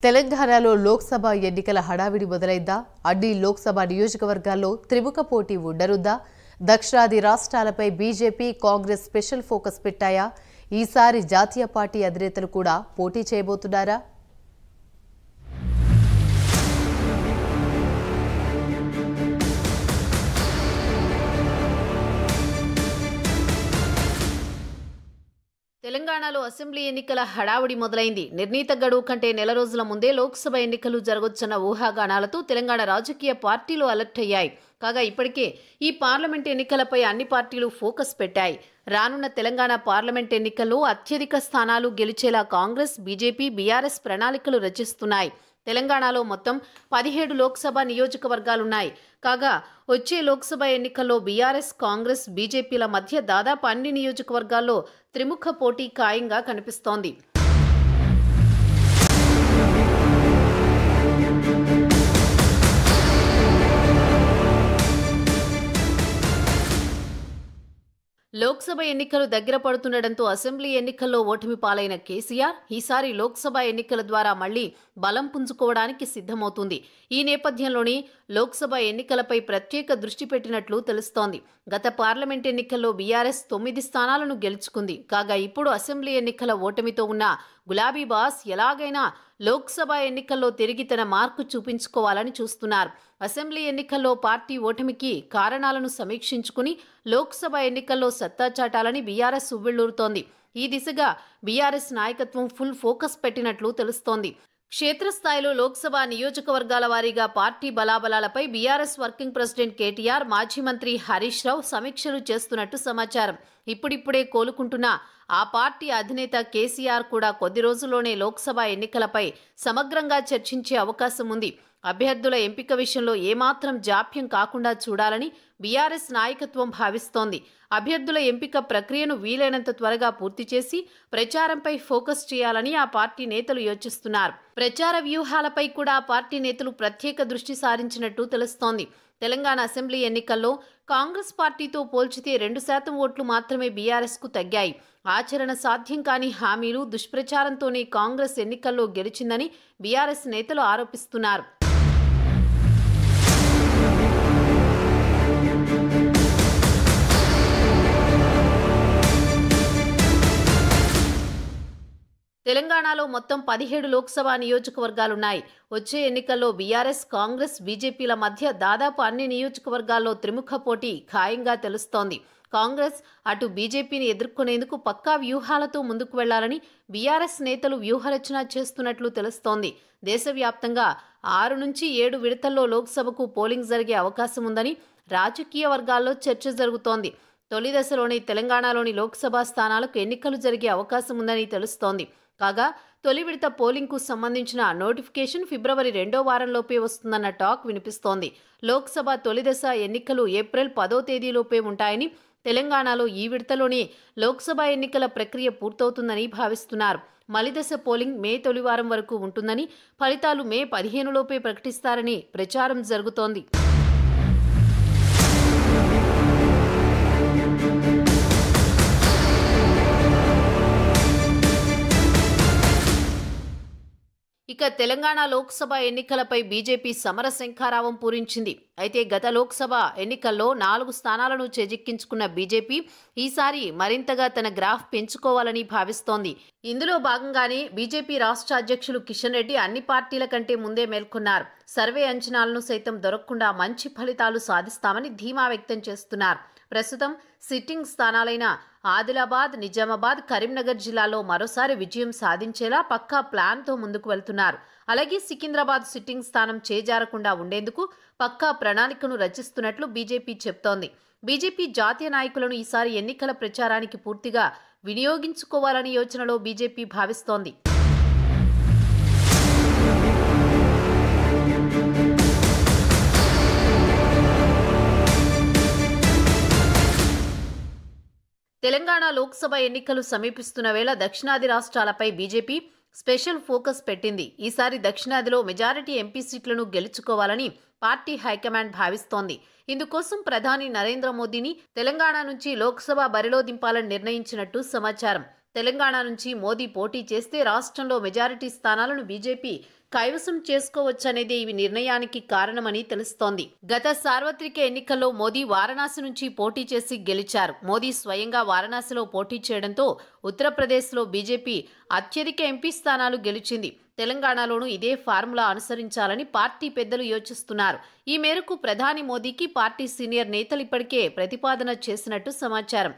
తెలంగాణలో లోక్సభ ఎన్నికల హడావిడి మొదలైందా? అన్ని లోక్సభ నియోజకవర్గాల్లో త్రిముఖ పోటీ ఉండనుందా? దక్షిణాది రాష్ట్రాలపై బీజేపీ, కాంగ్రెస్ స్పెషల్ ఫోకస్ పెట్టాయా? ఈసారి జాతీయ పార్టీ అధినేతలు కూడా పోటీ చేయబోతున్నారా? తెలంగాణలో అసెంబ్లీ ఎన్నికల హడావుడి మొదలైంది. నిర్ణీత గడువు కంటే నెల రోజుల ముందే లోక్సభ ఎన్నికలు జరగొచ్చన్న ఊహాగానాలతో తెలంగాణ రాజకీయ పార్టీలు అలర్ట్ అయ్యాయి. కాగా ఇప్పటికే ఈ పార్లమెంట్ ఎన్నికలపై అన్ని పార్టీలు ఫోకస్ పెట్టాయి. రానున్న తెలంగాణ పార్లమెంట్ ఎన్నికల్లో అత్యధిక స్థానాలు గెలిచేలా కాంగ్రెస్, బీజేపీ, బీఆర్ఎస్ ప్రణాళికలు రచిస్తున్నాయి. తెలంగాణలో మొత్తం 17 లోక్సభ నియోజకవర్గాలున్నాయి. కాగా వచ్చే లోక్సభ ఎన్నికల్లో బీఆర్ఎస్, కాంగ్రెస్, బీజేపీల మధ్య దాదాపు అన్ని నియోజకవర్గాల్లో త్రిముఖ పోటీ ఖాయంగా కనిపిస్తోంది. లోక్సభ ఎన్నికలు దగ్గర పడుతుండటంతో అసెంబ్లీ ఎన్నికల్లో ఓటమి పాలైన కేసీఆర్ ఈసారి లోక్సభ ఎన్నికల ద్వారా మళ్లీ బలం పుంజుకోవడానికి సిద్ధమవుతుంది. ఈ నేపథ్యంలోనే లోక్సభ ఎన్నికలపై ప్రత్యేక దృష్టి పెట్టినట్లు తెలుస్తోంది. గత పార్లమెంట్ ఎన్నికల్లో బీఆర్ఎస్ 9 స్థానాలను గెలుచుకుంది. కాగా ఇప్పుడు అసెంబ్లీ ఎన్నికల ఓటమితో ఉన్న గులాబీ బాస్ ఎలాగైనా లోక్సభ ఎన్నికల్లో తిరిగి తన మార్కు చూపించుకోవాలని చూస్తున్నారు. అసెంబ్లీ ఎన్నికల్లో పార్టీ ఓటమికి కారణాలను సమీక్షించుకుని లోక్సభ ఎన్నికల్లో సత్తా చాటాలని బీఆర్ఎస్ ఉవ్విళ్లూరుతోంది. ఈ దిశగా బీఆర్ఎస్ నాయకత్వం ఫుల్ ఫోకస్ పెట్టినట్లు తెలుస్తోంది. క్షేత్రస్థాయిలో లోక్సభ నియోజకవర్గాల వారీగా పార్టీ బలాబలాలపై బీఆర్ఎస్ వర్కింగ్ ప్రెసిడెంట్ కేటీఆర్, మాజీ మంత్రి హరీష్ రావు సమీక్షలు చేస్తున్నట్టు సమాచారం. ఇప్పుడిప్పుడే కోలుకుంటున్న ఆ పార్టీ అధినేత కేసీఆర్ కూడా కొద్ది రోజుల్లోనే లోక్సభ ఎన్నికలపై సమగ్రంగా చర్చించే అవకాశం ఉంది. అభ్యర్థుల ఎంపిక విషయంలో ఏమాత్రం జాప్యం కాకుండా చూడాలని బీఆర్ఎస్ నాయకత్వం భావిస్తోంది. అభ్యర్థుల ఎంపిక ప్రక్రియను వీలైనంత త్వరగా పూర్తి చేసి ప్రచారంపై ఫోకస్ చేయాలని ఆ పార్టీ నేతలు యోచిస్తున్నారు. ప్రచార వ్యూహాలపై కూడా ఆ పార్టీ నేతలు ప్రత్యేక దృష్టి సారించినట్టు తెలుస్తోంది. తెలంగాణ అసెంబ్లీ ఎన్నికల్లో కాంగ్రెస్ పార్టీతో పోల్చితే 2% ఓట్లు మాత్రమే బీఆర్ఎస్కు తగ్గాయి. ఆచరణ సాధ్యం కాని హామీలు, దుష్ప్రచారంతోనే కాంగ్రెస్ ఎన్నికల్లో గెలిచిందని బీఆర్ఎస్ నేతలు ఆరోపిస్తున్నారు. తెలంగాణలో మొత్తం 17 లోక్సభ నియోజకవర్గాలున్నాయి. వచ్చే ఎన్నికల్లో బీఆర్ఎస్, కాంగ్రెస్, బీజేపీల మధ్య దాదాపు అన్ని నియోజకవర్గాల్లో త్రిముఖ పోటీ ఖాయంగా తెలుస్తోంది. కాంగ్రెస్ అటు బీజేపీని ఎదుర్కొనేందుకు పక్కా వ్యూహాలతో ముందుకు వెళ్లాలని బీఆర్ఎస్ నేతలు వ్యూహరచన చేస్తున్నట్లు తెలుస్తోంది. దేశవ్యాప్తంగా 6 నుంచి 7 విడతల్లో లోక్సభకు పోలింగ్ జరిగే అవకాశం ఉందని రాజకీయ వర్గాల్లో చర్చ జరుగుతోంది. తొలి దశలోనే తెలంగాణలోని లోక్సభ స్థానాలకు ఎన్నికలు జరిగే అవకాశం ఉందని తెలుస్తోంది. కాగా తొలి విడత పోలింగ్కు సంబంధించిన నోటిఫికేషన్ ఫిబ్రవరి 2వ వారంలోపే వస్తుందన్న టాక్ వినిపిస్తోంది. లోక్సభ తొలి దశ ఎన్నికలు ఏప్రిల్ 10వ తేదీలోపే ఉంటాయని, తెలంగాణలో ఈ విడతలోనే లోక్సభ ఎన్నికల ప్రక్రియ పూర్తవుతుందని భావిస్తున్నారు. మలిదశ పోలింగ్ మే తొలి వారం వరకు ఉంటుందని, ఫలితాలు మే 15లోపే ప్రకటిస్తారని ప్రచారం జరుగుతోంది. ఇక తెలంగాణ లోక్సభ ఎన్నికలపై బీజేపీ సమరశంఖారావం పూరించింది. అయితే గత లోక్సభ ఎన్నికల్లో 4 స్థానాలను చేజిక్కించుకున్న బీజేపీ ఈసారి మరింతగా తన గ్రాఫ్ పెంచుకోవాలని భావిస్తోంది. ఇందులో భాగంగానే బీజేపీ రాష్ట్ర అధ్యక్షులు కిషన్ రెడ్డి అన్ని పార్టీల కంటే ముందే మేల్కొన్నారు. సర్వే అంచనాలను సైతం దొరకకుండా మంచి ఫలితాలు సాధిస్తామని ధీమా వ్యక్తం చేస్తున్నారు. ప్రస్తుతం సిట్టింగ్ స్థానాలైన ఆదిలాబాద్, నిజామాబాద్, కరీంనగర్ జిల్లాలో మరోసారి విజయం సాధించేలా పక్కా ప్లాన్తో ముందుకు వెళ్తున్నారు. అలాగే సికింద్రాబాద్ సిట్టింగ్ స్థానం చేజారకుండా ఉండేందుకు పక్కా ప్రణాళికను రచిస్తున్నట్లు బీజేపీ చెప్తోంది. బీజేపీ జాతీయ నాయకులను ఈసారి ఎన్నికల ప్రచారానికి పూర్తిగా వినియోగించుకోవాలని యోచనలో బీజేపీ భావిస్తోంది. తెలంగాణ లోక్సభ ఎన్నికలు సమీపిస్తున్న వేళ దక్షిణాది రాష్ట్రాలపై బీజేపీ స్పెషల్ ఫోకస్ పెట్టింది. ఈసారి దక్షిణాదిలో మెజారిటీ ఎంపీ సీట్లను గెలుచుకోవాలని పార్టీ హైకమాండ్ భావిస్తోంది. ఇందుకోసం ప్రధాని నరేంద్ర మోదీని తెలంగాణ నుంచి లోక్సభ బరిలో దింపాలని నిర్ణయించినట్టు సమాచారం. తెలంగాణ నుంచి మోదీ పోటీ చేస్తే రాష్ట్రంలో మెజారిటీ స్థానాలను బీజేపీ కైవసం చేసుకోవచ్చనేదే ఈ నిర్ణయానికి కారణమని తెలుస్తోంది. గత సార్వత్రిక ఎన్నికల్లో మోదీ వారణాసి నుంచి పోటీ చేసి గెలిచారు. మోదీ స్వయంగా వారణాసిలో పోటీ చేయడంతో ఉత్తరప్రదేశ్లో బీజేపీ అత్యధిక ఎంపీ స్థానాలు గెలిచింది. తెలంగాణలోనూ ఇదే ఫార్ములా అనుసరించాలని పార్టీ పెద్దలు యోచిస్తున్నారు. ఈ మేరకు ప్రధాని మోదీకి పార్టీ సీనియర్ నేతలు ఇప్పటికే ప్రతిపాదన చేసినట్టు సమాచారం.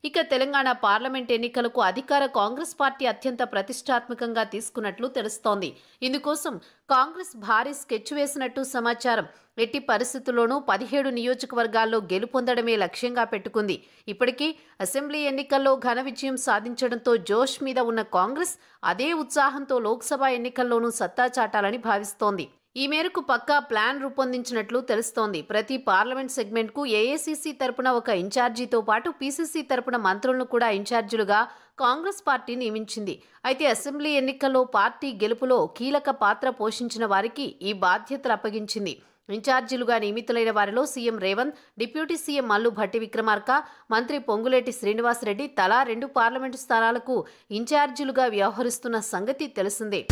ఇక తెలంగాణ పార్లమెంట్ ఎన్నికలకు అధికార కాంగ్రెస్ పార్టీ అత్యంత ప్రతిష్టాత్మకంగా తీసుకున్నట్లు తెలుస్తోంది. ఇందుకోసం కాంగ్రెస్ భారీ స్కెచ్ వేసినట్టు సమాచారం. ఎట్టి పరిస్థితుల్లోనూ 17 నియోజకవర్గాల్లో గెలుపొందడమే లక్ష్యంగా పెట్టుకుంది. ఇప్పటికీ అసెంబ్లీ ఎన్నికల్లో ఘన విజయం సాధించడంతో జోష్ మీద ఉన్న కాంగ్రెస్ అదే ఉత్సాహంతో లోక్సభ ఎన్నికల్లోనూ సత్తా చాటాలని భావిస్తోంది. ఈ మేరకు పక్కా ప్లాన్ రూపొందించినట్లు తెలుస్తోంది. ప్రతి పార్లమెంట్ సెగ్మెంట్కు ఏఐసీసీ తరపున ఒక ఇన్ఛార్జీతో పాటు పీసీసీ తరపున మంత్రులను కూడా ఇన్ఛార్జీలుగా కాంగ్రెస్ పార్టీ నియమించింది. అయితే అసెంబ్లీ ఎన్నికల్లో పార్టీ గెలుపులో కీలక పాత్ర పోషించిన వారికి ఈ బాధ్యతలు అప్పగించింది. ఇన్ఛార్జీలుగా నియమితులైన వారిలో CM Revanth, deputy CM Mallu Bhatti Vikramarka, మంత్రి పొంగులేటి శ్రీనివాసరెడ్డి తలా 2 పార్లమెంటు స్థానాలకు ఇన్ఛార్జీలుగా వ్యవహరిస్తున్న సంగతి తెలిసిందే.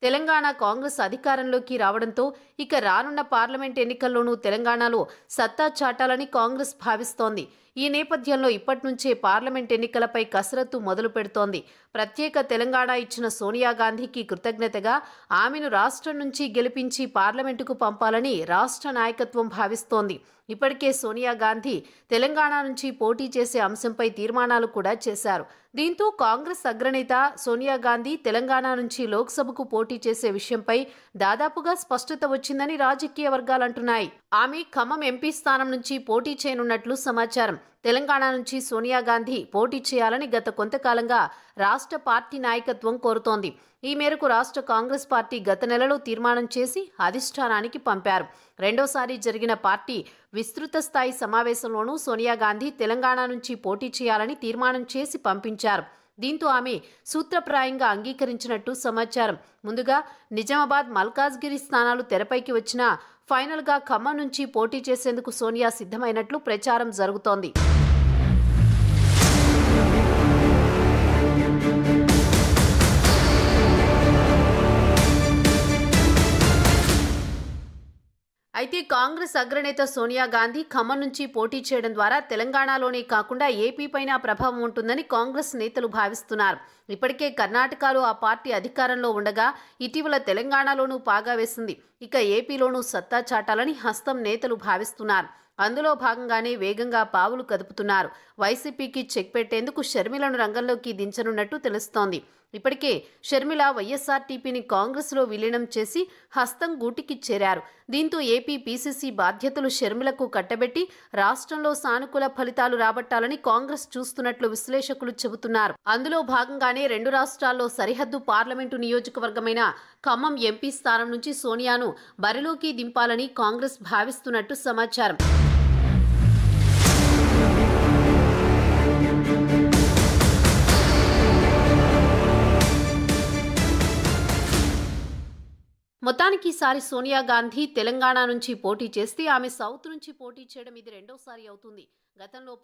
తెలంగాణ కాంగ్రెస్ అధికారంలోకి రావడంతో ఇక రానున్న పార్లమెంట్ ఎన్నికల్లోనూ తెలంగాణలో సత్తా చాటాలని కాంగ్రెస్ భావిస్తోంది. ఈ నేపథ్యంలో ఇప్పటి నుంచే పార్లమెంట్ ఎన్నికలపై కసరత్తు మొదలు పెడుతోంది. ప్రత్యేక తెలంగాణ ఇచ్చిన సోనియా గాంధీకి కృతజ్ఞతగా ఆమెను రాష్ట్రం నుంచి గెలిపించి పార్లమెంటుకు పంపాలని రాష్ట్ర నాయకత్వం భావిస్తోంది. ఇప్పటికే సోనియా గాంధీ తెలంగాణ నుంచి పోటీ చేసే అంశంపై తీర్మానాలు కూడా చేశారు. దీంతో కాంగ్రెస్ అగ్రనేత సోనియా గాంధీ తెలంగాణ నుంచి లోక్సభకు పోటీ చేసే విషయంపై దాదాపుగా స్పష్టత వచ్చిందని రాజకీయ వర్గాలంటున్నాయి. ఆమె ఖమ్మం ఎంపీ స్థానం నుంచి పోటీ చేయనున్నట్లు సమాచారం. తెలంగాణ నుంచి సోనియా గాంధీ పోటీ చేయాలని గత కొంతకాలంగా రాష్ట్ర పార్టీ నాయకత్వం కోరుతోంది. ఈ మేరకు రాష్ట్ర కాంగ్రెస్ పార్టీ గత నెలలో తీర్మానం చేసి అధిష్టానానికి పంపారు. రెండోసారి జరిగిన పార్టీ విస్తృత స్థాయి సమావేశంలోనూ సోనియా గాంధీ తెలంగాణ నుంచి పోటీ చేయాలని తీర్మానం చేసి పంపించారు. దీంతో ఆమె సూత్రప్రాయంగా అంగీకరించినట్టు సమాచారం. ముందుగా నిజామాబాద్, మల్కాజ్గిరి స్థానాలు తెరపైకి వచ్చినా ఫైనల్గా ఖమ్మం నుంచి పోటీ చేసేందుకు సోనియా సిద్ధమైనట్లు ప్రచారం జరుగుతోంది. అయితే కాంగ్రెస్ అగ్రనేత సోనియా గాంధీ ఖమ్మం నుంచి పోటీ చేయడం ద్వారా తెలంగాణలోనే కాకుండా ఏపీ పైన ప్రభావం ఉంటుందని కాంగ్రెస్ నేతలు భావిస్తున్నారు. ఇప్పటికే కర్ణాటకలో ఆ పార్టీ అధికారంలో ఉండగా ఇటీవల తెలంగాణలోనూ పాగా వేసింది. ఇక ఏపీలోనూ సత్తా చాటాలని హస్తం నేతలు భావిస్తున్నారు. అందులో భాగంగానే వేగంగా పావులు కదుపుతున్నారు. వైసీపీకి చెక్ పెట్టేందుకు షర్మిలను రంగంలోకి దించనున్నట్టు తెలుస్తోంది. ఇప్పటికే షర్మిల వైఎస్ఆర్టీపీని కాంగ్రెస్లో విలీనం చేసి హస్తం గూటికి చేరారు. దీంతో ఏపీ పీసీసీ బాధ్యతలు షర్మిలకు కట్టబెట్టి రాష్ట్రంలో సానుకూల ఫలితాలు రాబట్టాలని కాంగ్రెస్ చూస్తున్నట్లు విశ్లేషకులు చెబుతున్నారు. అందులో భాగంగానే 2 రాష్ట్రాల్లో సరిహద్దు పార్లమెంటు నియోజకవర్గమైన ఖమ్మం ఎంపీ స్థానం నుంచి సోనియాను బరిలోకి దింపాలని కాంగ్రెస్ భావిస్తున్నట్టు సమాచారం. మొత్తానికి ఈసారి సోనియా గాంధీ తెలంగాణ నుంచి పోటీ చేస్తే ఆమె సౌత్ నుంచి పోటీ చేయడం ఇది రెండోసారి అవుతుంది. గతంలో